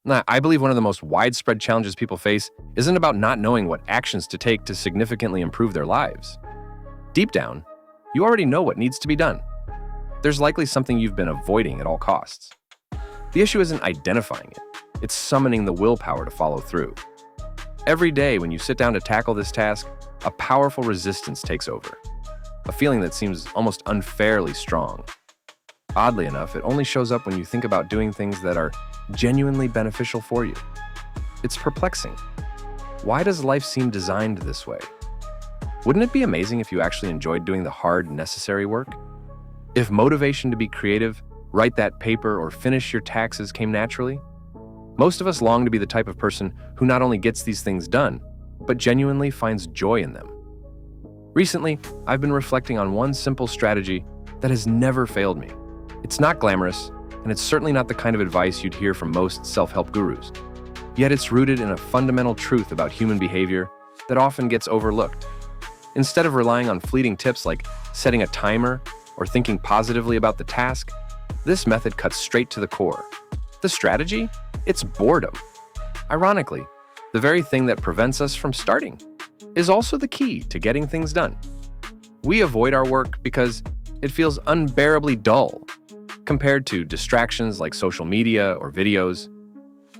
Now, I believe one of the most widespread challenges people face isn't about not knowing what actions to take to significantly improve their lives. Deep down, you already know what needs to be done. There's likely something you've been avoiding at all costs. The issue isn't identifying it, it's summoning the willpower to follow through. Every day when you sit down to tackle this task, a powerful resistance takes over, a feeling that seems almost unfairly strong. Oddly enough, it only shows up when you think about doing things that are genuinely beneficial for you. It's perplexing. Why does life seem designed this way? Wouldn't it be amazing if you actually enjoyed doing the hard, necessary work? If motivation to be creative, write that paper, or finish your taxes came naturally? Most of us long to be the type of person who not only gets these things done, but genuinely finds joy in them. Recently, I've been reflecting on one simple strategy that has never failed me. It's not glamorous, and it's certainly not the kind of advice you'd hear from most self-help gurus. Yet it's rooted in a fundamental truth about human behavior that often gets overlooked. Instead of relying on fleeting tips like setting a timer or thinking positively about the task, this method cuts straight to the core. The strategy? It's boredom. Ironically, the very thing that prevents us from starting is also the key to getting things done. We avoid our work because it feels unbearably dull compared to distractions like social media or videos.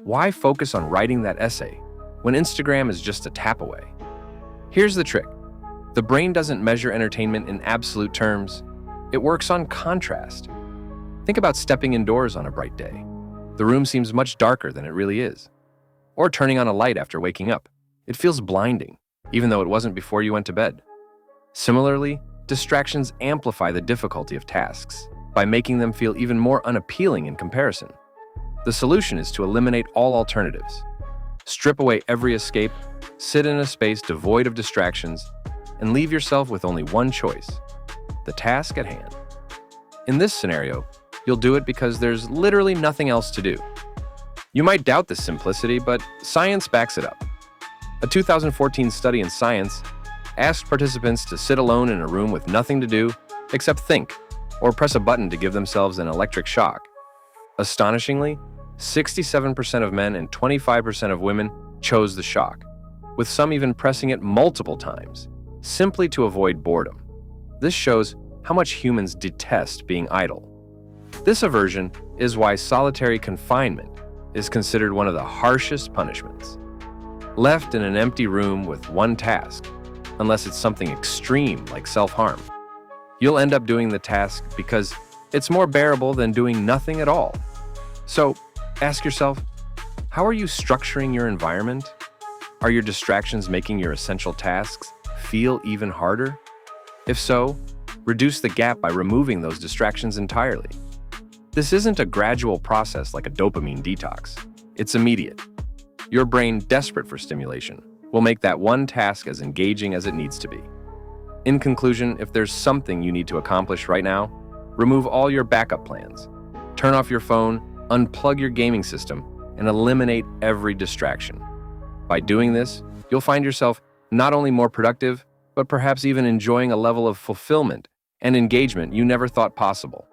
Why focus on writing that essay when Instagram is just a tap away? Here's the trick. The brain doesn't measure entertainment in absolute terms. It works on contrast. Think about stepping indoors on a bright day. The room seems much darker than it really is. Or turning on a light after waking up. It feels blinding, even though it wasn't before you went to bed. Similarly, distractions amplify the difficulty of tasks by making them feel even more unappealing in comparison. The solution is to eliminate all alternatives. Strip away every escape, sit in a space devoid of distractions, and leave yourself with only one choice: the task at hand. In this scenario, you'll do it because there's literally nothing else to do. You might doubt this simplicity, but science backs it up. A 2014 study in Science asked participants to sit alone in a room with nothing to do except think, or press a button to give themselves an electric shock. Astonishingly, 67% of men and 25% of women chose the shock, with some even pressing it multiple times, simply to avoid boredom. This shows how much humans detest being idle. This aversion is why solitary confinement is considered one of the harshest punishments. Left in an empty room with one task, unless it's something extreme like self-harm, you'll end up doing the task because it's more bearable than doing nothing at all. So, ask yourself, how are you structuring your environment? Are your distractions making your essential tasks feel even harder? If so, reduce the gap by removing those distractions entirely. This isn't a gradual process like a dopamine detox. It's immediate. Your brain, desperate for stimulation, will make that one task as engaging as it needs to be. In conclusion, if there's something you need to accomplish right now, remove all your backup plans. Turn off your phone, unplug your gaming system, and eliminate every distraction. By doing this, you'll find yourself not only more productive, but perhaps even enjoying a level of fulfillment and engagement you never thought possible.